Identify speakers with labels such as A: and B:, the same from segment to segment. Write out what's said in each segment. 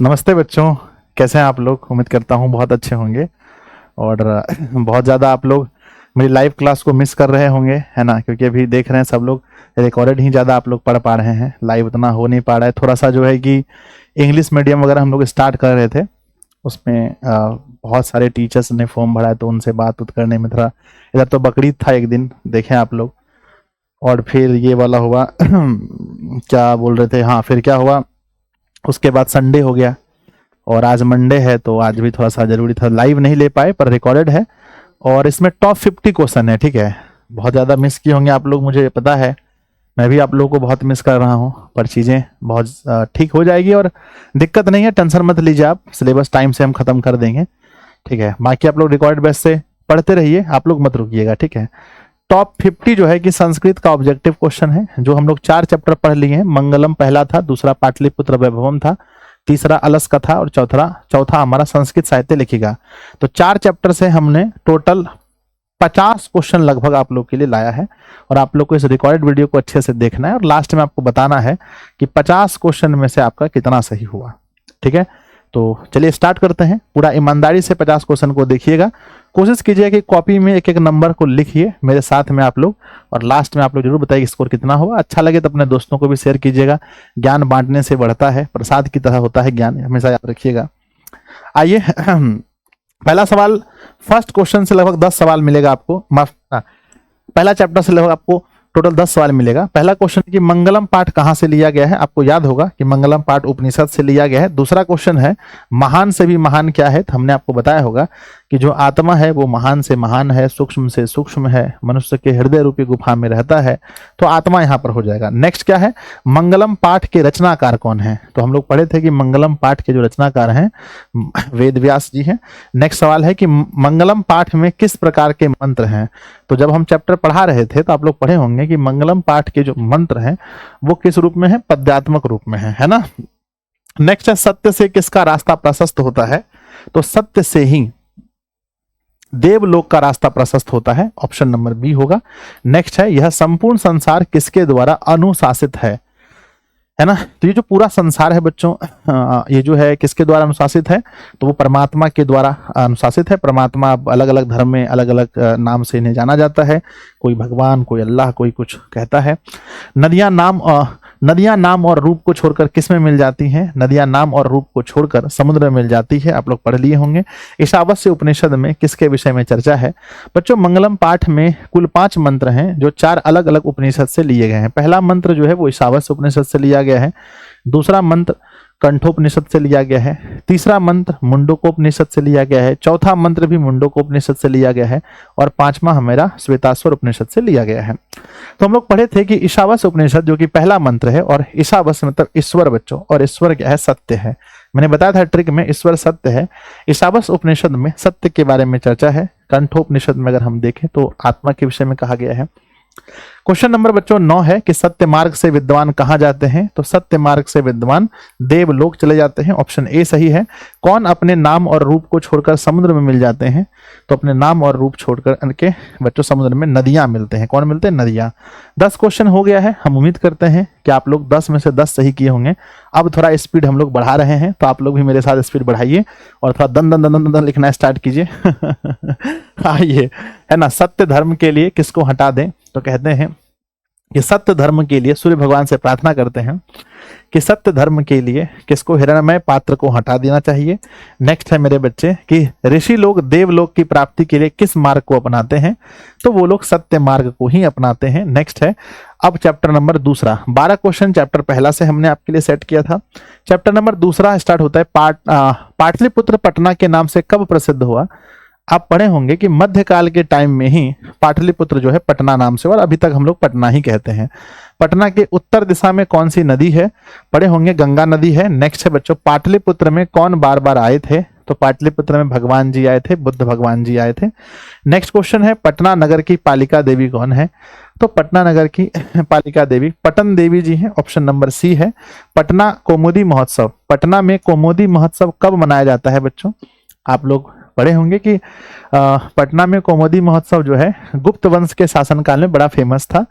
A: नमस्ते बच्चों, कैसे हैं आप लोग। उम्मीद करता हूँ बहुत अच्छे होंगे और बहुत ज़्यादा आप लोग मेरी लाइव क्लास को मिस कर रहे होंगे, है ना। क्योंकि अभी देख रहे हैं सब लोग रिकॉर्डेड ही ज़्यादा आप लोग पढ़ पा रहे हैं, लाइव उतना हो नहीं पा रहा है। थोड़ा सा जो है कि इंग्लिश मीडियम वगैरह हम लोग स्टार्ट कर रहे थे, उसमें बहुत सारे टीचर्स ने फॉर्म भरा है, तो उनसे बात उत करने में थोड़ा इधर तो बकरीद था एक दिन, देखें आप लोग। और फिर ये वाला हुआ क्या बोल रहे थे, हाँ फिर क्या हुआ, उसके बाद संडे हो गया और आज मंडे है, तो आज भी थोड़ा सा जरूरी था, लाइव नहीं ले पाए पर रिकॉर्डेड है। और इसमें टॉप 50 क्वेश्चन है, ठीक है। बहुत ज़्यादा मिस किए होंगे आप लोग, मुझे पता है, मैं भी आप लोगों को बहुत मिस कर रहा हूँ, पर चीज़ें बहुत ठीक हो जाएगी और दिक्कत नहीं है, टेंशन मत लीजिए आप, सिलेबस टाइम से हम खत्म कर देंगे, ठीक है। बाकी आप लोग रिकॉर्डेड बेस से पढ़ते रहिए, आप लोग मत रुकिएगा, ठीक है। टॉप 50 जो है कि संस्कृत का ऑब्जेक्टिव क्वेश्चन है, जो हम लोग 4 चैप्टर पढ़ लिए हैं। मंगलम पहला था, दूसरा पाटलिपुत्र वैभवम था, तीसरा अलस कथा और चौथा हमारा संस्कृत साहित्य लिखिका। तो 4 चैप्टर से हमने टोटल 50 क्वेश्चन लगभग आप लोग के लिए लाया है और आप लोग को इस रिकॉर्डेड वीडियो को अच्छे से देखना है और लास्ट में आपको बताना है कि 50 क्वेश्चन में से आपका कितना सही हुआ, ठीक है। तो चलिए स्टार्ट करते हैं। पूरा ईमानदारी से 50 क्वेश्चन को देखिएगा, कोशिश कीजिए कि कॉपी में एक एक नंबर को लिखिए मेरे साथ में आप लोग, और लास्ट में आप लोग जरूर बताइए स्कोर कितना हुआ। अच्छा लगे तो अपने दोस्तों को भी शेयर कीजिएगा, ज्ञान बांटने से बढ़ता है, प्रसाद की तरह होता है ज्ञान, हमेशा याद रखिएगा। आइए पहला सवाल, फर्स्ट क्वेश्चन से लगभग 10 सवाल मिलेगा आपको, पहला चैप्टर से लगभग आपको टोटल 10 सवाल मिलेगा। पहला क्वेश्चन कि मंगलम पाठ कहां से लिया गया है, आपको याद होगा कि मंगलम पाठ उपनिषद से लिया गया है। दूसरा क्वेश्चन है महान से भी महान क्या है, तो हमने आपको बताया होगा कि जो आत्मा है वो महान से महान है, सूक्ष्म से सूक्ष्म है, मनुष्य के हृदय रूपी गुफा में रहता है, तो आत्मा यहां पर हो जाएगा। नेक्स्ट क्या है, मंगलम पाठ के रचनाकार कौन है, तो हम लोग पढ़े थे कि मंगलम पाठ के जो रचनाकार हैं वेद व्यास जी हैं। नेक्स्ट सवाल है कि मंगलम पाठ में किस प्रकार के मंत्र हैं, तो जब हम चैप्टर पढ़ा रहे थे तो आप लोग पढ़े होंगे कि मंगलम पाठ के जो मंत्र हैं वो किस रूप में है, पद्यात्मक रूप में है ना। नेक्स्ट है सत्य से किसका रास्ता प्रशस्त होता है, तो सत्य से ही देवलोक का रास्ता प्रशस्त होता है, ऑप्शन नंबर बी होगा। नेक्स्ट है यह संपूर्ण संसार किसके द्वारा अनुशासित है ना। तो ये जो पूरा संसार है बच्चों, ये जो है किसके द्वारा अनुशासित है, तो वो परमात्मा के द्वारा अनुशासित है। परमात्मा अलग अलग धर्म में अलग अलग नाम से इन्हें जाना जाता है, कोई भगवान, कोई अल्लाह, कोई कुछ कहता है। नदियां नाम और रूप को छोड़कर किस में मिल जाती हैं, नदियां नाम और रूप को छोड़कर समुद्र में मिल जाती है, आप लोग पढ़ लिए होंगे। ईशावास्य उपनिषद में किसके विषय में चर्चा है, बच्चों मंगलम पाठ में कुल 5 मंत्र हैं जो 4 अलग अलग उपनिषद से लिए गए हैं। पहला मंत्र जो है वो ईशावास्य उपनिषद से लिया गया है, दूसरा मंत्र कंठोपनिषद से लिया गया है, तीसरा मंत्र मुंडकोपनिषद से लिया गया है, चौथा मंत्र भी मुंडकोपनिषद से लिया गया है, और पांचवा हमारा श्वेताश्वर उपनिषद से लिया गया है। तो हम लोग पढ़े थे कि ईशावास्य उपनिषद जो कि पहला मंत्र है, और ईशावास्य मतलब ईश्वर बच्चों, और ईश्वर क्या है, सत्य है। मैंने बताया था ट्रिक में, ईश्वर सत्य है। ईशावास्य उपनिषद में सत्य के बारे में चर्चा है। कंठोपनिषद में अगर हम देखें तो आत्मा के विषय में कहा गया है। क्वेश्चन नंबर बच्चों 9 है कि सत्य मार्ग से विद्वान कहां जाते हैं, तो सत्य मार्ग से विद्वान देवलोक चले जाते हैं, ऑप्शन ए सही है। कौन अपने नाम और रूप को छोड़कर समुद्र में मिल जाते हैं, तो अपने नाम और रूप छोड़कर के बच्चों समुद्र में नदियां मिलते हैं। कौन मिलते हैं, नदियां। 10 क्वेश्चन हो गया है, हम उम्मीद करते हैं कि आप लोग 10 में से 10 सही किए होंगे। अब थोड़ा स्पीड हम लोग बढ़ा रहे हैं, तो आप लोग भी मेरे साथ स्पीड बढ़ाइए और थोड़ा दन दन दन दन लिखना स्टार्ट कीजिए। आइए, है ना। सत्य धर्म के लिए किसको हटा दें, तो कहते हैं कि सत्य धर्म के लिए सूर्य भगवान से प्रार्थना करते हैं कि सत्य धर्म के लिए किसको, हिरण्मय पात्र को हटा देना चाहिए। नेक्स्ट है मेरे बच्चे कि ऋषि लोग देवलोक की प्राप्ति के लिए किस मार्ग को अपनाते हैं, तो वो लोग सत्य मार्ग को ही अपनाते हैं। नेक्स्ट है अब चैप्टर नंबर दूसरा, 12 क्वेश्चन चैप्टर पहला से हमने आपके लिए सेट किया था। चैप्टर नंबर दूसरा स्टार्ट होता है पाटलिपुत्र पटना के नाम से कब प्रसिद्ध हुआ। आप पढ़े होंगे कि मध्यकाल के टाइम में ही पाटलिपुत्र जो है पटना नाम से, और अभी तक हम लोग पटना ही कहते हैं। पटना के उत्तर दिशा में कौन सी नदी है, पढ़े होंगे गंगा नदी है। नेक्स्ट है बच्चों पाटलिपुत्र में कौन बार बार आए थे, तो पाटलिपुत्र में भगवान जी आए थे, बुद्ध भगवान जी आए थे। नेक्स्ट क्वेश्चन है पटना नगर की पालिका देवी कौन है, तो पटना नगर की पालिका देवी पटन देवी जी हैं, ऑप्शन नंबर सी है। पटना कौमुदी महोत्सव, पटना में कौमुदी महोत्सव कब मनाया जाता है बच्चों, आप लोग पढ़े होंगे कि पटना में कौमुदी महोत्सव जो है गुप्त वंश के शासनकाल में बड़ा फेमस था।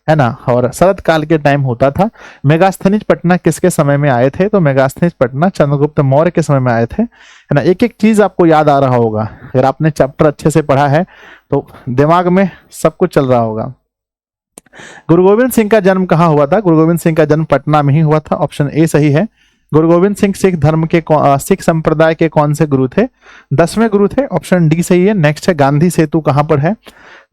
A: है ना। और शरद काल के टाइम होता था। मेगास्थनीज पटना किसके समय में आए थे? तो मेगास्थनीज पटना चंद्रगुप्त मौर्य के समय में आए थे, है ना। एक एक चीज आपको याद आ रहा होगा, अगर आपने चैप्टर अच्छे से पढ़ा है तो दिमाग में सब कुछ चल रहा होगा। गुरु गोविंद सिंह का जन्म कहाँ हुआ था? गुरु गोविंद सिंह का जन्म पटना में ही हुआ था, ऑप्शन ए सही है। गुरु गोविंद सिंह सिख धर्म के सिख संप्रदाय के कौन से गुरु थे? 10वें गुरु थे, ऑप्शन डी सही है। नेक्स्ट है गांधी सेतु कहाँ पर है?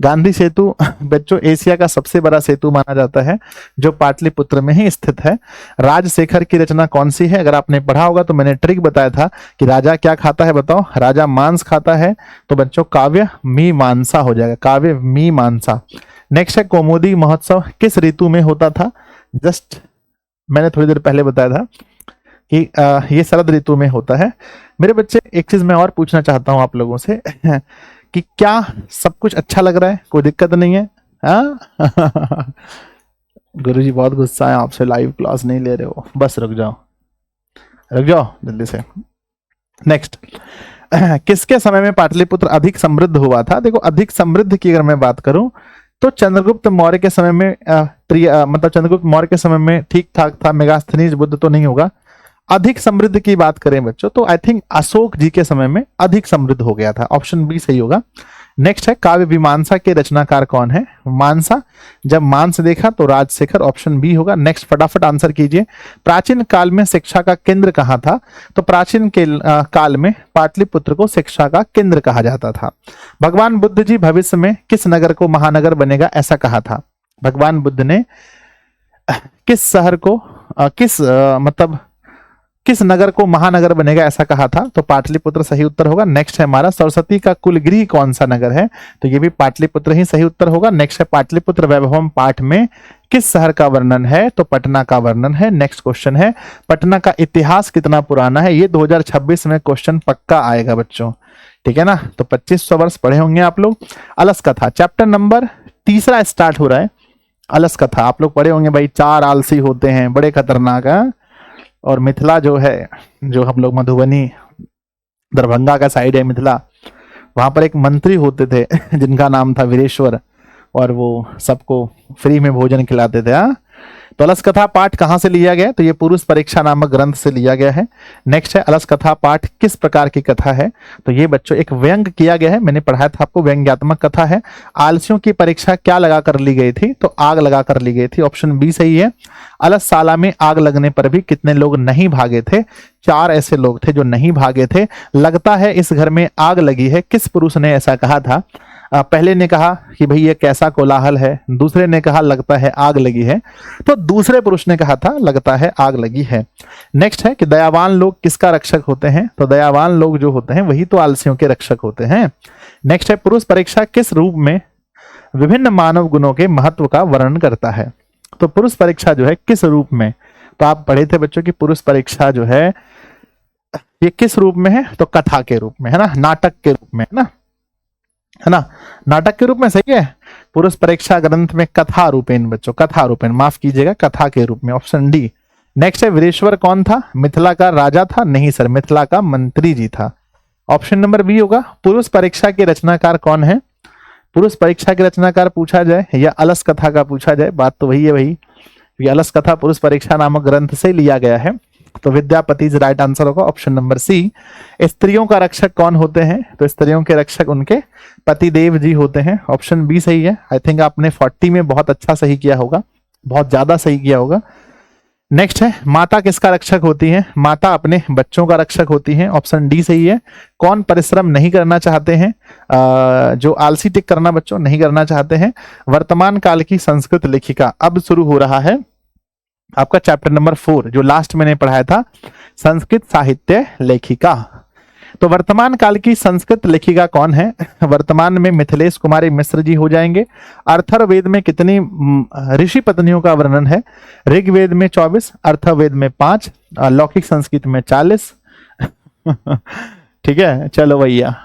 A: गांधी सेतु बच्चों एशिया का सबसे बड़ा सेतु माना जाता है, जो पाटलिपुत्र में ही स्थित है। राजशेखर की रचना कौन सी है? अगर आपने पढ़ा होगा तो मैंने ट्रिक बताया था कि राजा क्या खाता है, बताओ। राजा मांस खाता है, तो बच्चों काव्य मीमांसा हो जाएगा, काव्य मीमांसा। नेक्स्ट है कौमुदी महोत्सव किस ऋतु में होता था? जस्ट मैंने थोड़ी देर पहले बताया था कि ये शरद ऋतु में होता है। मेरे बच्चे एक चीज मैं और पूछना चाहता हूं आप लोगों से कि क्या सब कुछ अच्छा लग रहा है? कोई दिक्कत नहीं है? हाँ गुरुजी बहुत गुस्सा है आपसे, लाइव क्लास नहीं ले रहे हो। बस रुक जाओ जल्दी से। नेक्स्ट किसके समय में पाटलिपुत्र अधिक समृद्ध हुआ था? देखो अधिक समृद्ध की अगर मैं बात करूं तो चंद्रगुप्त मौर्य के समय में मतलब चंद्रगुप्त मौर्य के समय में ठीक ठाक था। मेगास्थनीज बुद्ध तो नहीं होगा। अधिक समृद्ध की बात करें बच्चों तो आई थिंक अशोक जी के समय में अधिक समृद्ध हो गया था, ऑप्शन बी सही होगा। नेक्स्ट है काव्य मीमांसा के रचनाकार कौन है? मानसा, जब मांस देखा तो राजशेखर, ऑप्शन बी होगा। नेक्स्ट फटाफट आंसर कीजिए। प्राचीन काल में शिक्षा का केंद्र कहाँ था? तो प्राचीन काल में पाटलिपुत्र को शिक्षा का केंद्र कहा जाता था। भगवान बुद्ध जी भविष्य में किस नगर को महानगर बनेगा ऐसा कहा था? भगवान बुद्ध ने किस शहर को किस नगर को महानगर बनेगा ऐसा कहा था? तो पाटलिपुत्र सही उत्तर होगा। नेक्स्ट है हमारा सरस्वती का कुलगृह कौन सा नगर है? तो ये भी पाटलिपुत्र ही सही उत्तर होगा। नेक्स्ट है पाटलिपुत्र वैभवम पाठ में किस शहर का वर्णन है? तो पटना का वर्णन है। नेक्स्ट क्वेश्चन है पटना का इतिहास कितना पुराना है? ये 2026 में क्वेश्चन पक्का आएगा बच्चों, ठीक है ना। तो 2500 वर्ष पढ़े होंगे आप लोग। अलस कथा चैप्टर नंबर 3 स्टार्ट हो रहा है। अलस कथा आप लोग पढ़े होंगे भाई, 4 आलसी होते हैं, बड़े खतरनाक है। और मिथिला जो है, जो हम लोग मधुबनी दरभंगा का साइड है मिथिला, वहां पर एक मंत्री होते थे जिनका नाम था वीरेश्वर, और वो सबको फ्री में भोजन खिलाते थे। हाँ, तो अलस कथा पाठ कहां से लिया गया? तो ये पुरुष परीक्षा नामक ग्रंथ से लिया गया है। नेक्स्ट है अलस कथा पाठ किस प्रकार की कथा है? तो ये बच्चों एक व्यंग किया गया है, मैंने पढ़ाया था आपको, व्यंग्यात्मक कथा है। आलसियों की परीक्षा क्या लगा कर ली गई थी? तो आग लगा कर ली गई थी, ऑप्शन बी सही है। अलसशाला में आग लगने पर भी कितने लोग नहीं भागे थे? 4 ऐसे लोग थे जो नहीं भागे थे। लगता है इस घर में आग लगी है, किस पुरुष ने ऐसा कहा था? पहले ने कहा कि भाई ये कैसा कोलाहल है, दूसरे ने कहा लगता है आग लगी है, तो दूसरे पुरुष ने कहा था लगता है आग लगी है। नेक्स्ट है कि दयावान लोग किसका रक्षक होते हैं? तो दयावान लोग जो होते हैं वही तो आलसियों के रक्षक होते हैं। नेक्स्ट है पुरुष परीक्षा किस रूप में विभिन्न मानव गुणों के महत्व का वर्णन करता है? तो पुरुष परीक्षा जो है किस रूप में? तो आप पढ़े थे बच्चों की पुरुष परीक्षा जो है ये किस रूप में है? तो कथा के रूप में, है ना, नाटक के रूप में, है ना, नाटक के रूप में, सही है। पुरुष परीक्षा ग्रंथ में कथा रूपेण बच्चों, कथा रूपेण, माफ कीजिएगा, कथा के रूप में, ऑप्शन डी। नेक्स्ट है वीरेश्वर कौन था? मिथिला का राजा था? नहीं सर, मिथिला का मंत्री जी था, ऑप्शन नंबर बी होगा। पुरुष परीक्षा के रचनाकार कौन है? पुरुष परीक्षा के रचनाकार पूछा जाए या अलस कथा का पूछा जाए, बात तो वही है भाई, ये अलस कथा पुरुष परीक्षा नामक ग्रंथ से लिया गया है। तो विद्यापति राइट आंसर होगा, ऑप्शन नंबर सी। स्त्रियों का रक्षक कौन होते हैं? तो स्त्रियों के रक्षक उनके पतिदेव जी होते हैं, ऑप्शन बी सही है। आई थिंक आपने 40 में बहुत अच्छा सही किया होगा, बहुत ज्यादा सही किया होगा। नेक्स्ट है माता किसका रक्षक होती है? माता अपने बच्चों का रक्षक होती है, ऑप्शन डी सही है। कौन परिश्रम नहीं करना चाहते हैं? जो आलसी टिक करना बच्चों नहीं करना चाहते हैं। वर्तमान काल की संस्कृत लेखिका, अब शुरू हो रहा है आपका चैप्टर नंबर 4 जो लास्ट मैंने पढ़ाया था, संस्कृत साहित्य लेखिका। तो वर्तमान काल की संस्कृत लेखिका कौन है? वर्तमान में मिथिलेश कुमारी मिश्र जी हो जाएंगे। अर्थवेद में कितनी ऋषि पत्नियों का वर्णन है? ऋग्वेद में 24, अर्थवेद में 5, लौकिक संस्कृत में 40 ठीक है, चलो भैया,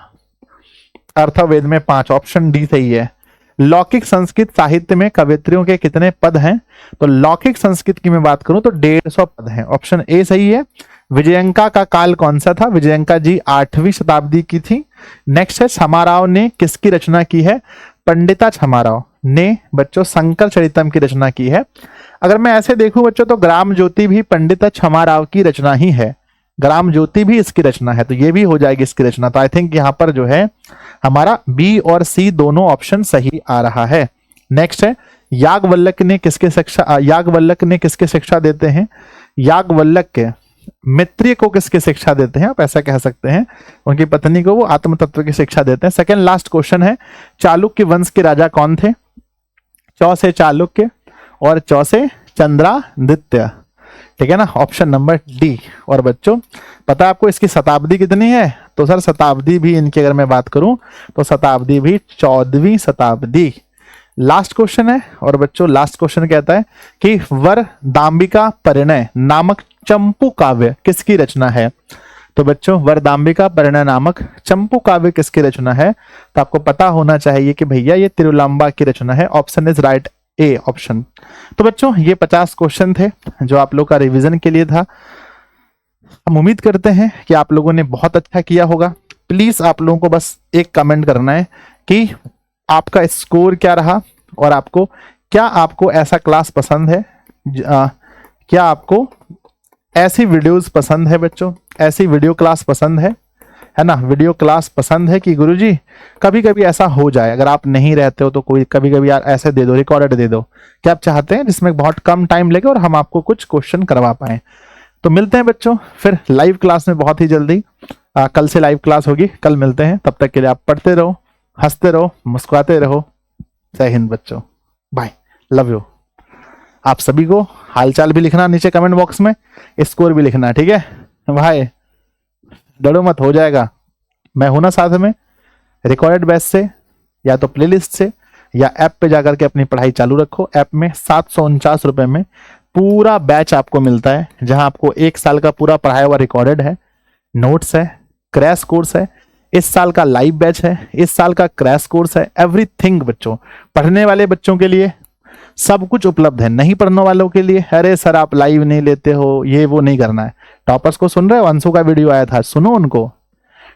A: अर्थवेद में 5, ऑप्शन डी सही है। लौकिक संस्कृत साहित्य में कवित्रियों के कितने पद हैं? तो लौकिक संस्कृत की मैं बात करूं तो 150 पद हैं, ऑप्शन ए सही है। विजयंका का काल कौन सा था? विजयंका जी 8वीं शताब्दी की थी। नेक्स्ट है क्षमाराव ने किसकी रचना की है? पंडिता क्षमाराव, ने बच्चों शंकर चरितम की रचना की है। अगर मैं ऐसे देखूं बच्चों तो ग्राम ज्योति भी पंडित क्षमाराव की रचना ही है, ग्राम ज्योति भी इसकी रचना है, तो ये भी हो जाएगी इसकी रचना। तो आई थिंक यहाँ पर जो है हमारा बी और सी दोनों ऑप्शन सही आ रहा है। नेक्स्ट है याज्ञवल्क्य ने किसके शिक्षा देते हैं? याज्ञवल्क्य मित्रिय को किसकी शिक्षा देते हैं? आप ऐसा कह सकते हैं उनकी पत्नी को वो आत्म तत्व की शिक्षा देते हैं। सेकंड लास्ट क्वेश्चन है चालुक्य वंश के राजा कौन थे? चौ से चालुक्य और चौ से चंद्रादित्य, ठीक है ना, ऑप्शन नंबर डी। और बच्चों पता है आपको इसकी शताब्दी कितनी है? तो सर शताब्दी भी इनकी अगर मैं बात करूं तो शताब्दी भी 14वीं शताब्दी। लास्ट क्वेश्चन है और बच्चों लास्ट क्वेश्चन कहता है कि वर दाम्बिका परिणय नामक चंपू काव्य किसकी रचना है? तो बच्चों वरदाम्बिका परिणय नामक चंपू काव्य किसकी रचना है? तो आपको पता होना चाहिए कि भैया ये तिरुलांबा की रचना है। Option is right A option. तो बच्चों ये 50 क्वेश्चन थे जो आप लोग का रिवीजन के लिए था। हम उम्मीद करते हैं कि आप लोगों ने बहुत अच्छा किया होगा। प्लीज आप लोगों को बस एक कमेंट करना है कि आपका स्कोर क्या रहा और क्या आपको ऐसा क्लास पसंद है, क्या आपको ऐसी वीडियोस पसंद है बच्चों, ऐसी वीडियो क्लास पसंद है ना, वीडियो क्लास पसंद है कि गुरुजी कभी कभी ऐसा हो जाए, अगर आप नहीं रहते हो तो कोई कभी कभी यार ऐसे दे दो, रिकॉर्डेड दे दो, क्या आप चाहते हैं जिसमें बहुत कम टाइम लगे और हम आपको कुछ क्वेश्चन करवा पाए? तो मिलते हैं बच्चों फिर लाइव क्लास में बहुत ही जल्दी। कल से लाइव क्लास होगी, कल मिलते हैं। तब तक के लिए आप पढ़ते रहो, हंसते रहो, मुस्कुराते रहो। जय हिंद बच्चों, बाय, लव यू। आप सभी को हालचाल भी लिखना नीचे कमेंट बॉक्स में, स्कोर भी लिखना, ठीक है भाई, डरो मत, हो जाएगा। मैं हूं ना साथ में। रिकॉर्डेड बैच से या तो प्लेलिस्ट से या ऐप पे जाकर के अपनी पढ़ाई चालू रखो। ऐप में 749 रुपए में पूरा बैच आपको मिलता है, जहां आपको 1 साल का पूरा पढ़ाया हुआ रिकॉर्डेड है, नोट्स है, क्रैश कोर्स है, इस साल का लाइव बैच है, इस साल का क्रैश कोर्स है, एवरीथिंग बच्चों। पढ़ने वाले बच्चों के लिए सब कुछ उपलब्ध है, नहीं पढ़ने वालों के लिए अरे सर आप लाइव नहीं लेते हो, ये वो नहीं करना है। टॉपर्स को सुन रहे हो? अंशु का वीडियो आया था, सुनो उनको,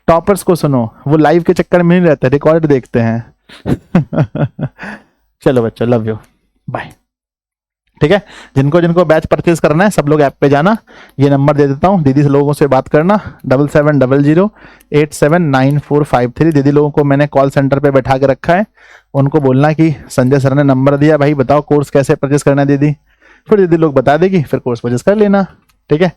A: टॉपर्स को सुनो, वो लाइव के चक्कर में नहीं रहते, रिकॉर्ड देखते हैं। चलो बच्चों, लव यू, बाय, ठीक है। जिनको जिनको बैच परचेज करना है सब लोग ऐप पे जाना, ये नंबर दे देता हूँ, दीदी से लोगों से बात करना 7700879453। दीदी लोगों को मैंने कॉल सेंटर पे बैठा के रखा है, उनको बोलना कि संजय सर ने नंबर दिया, भाई बताओ कोर्स कैसे परचेज करना है दीदी, फिर दीदी लोग बता देगी, फिर कोर्स परचेज कर लेना, ठीक है।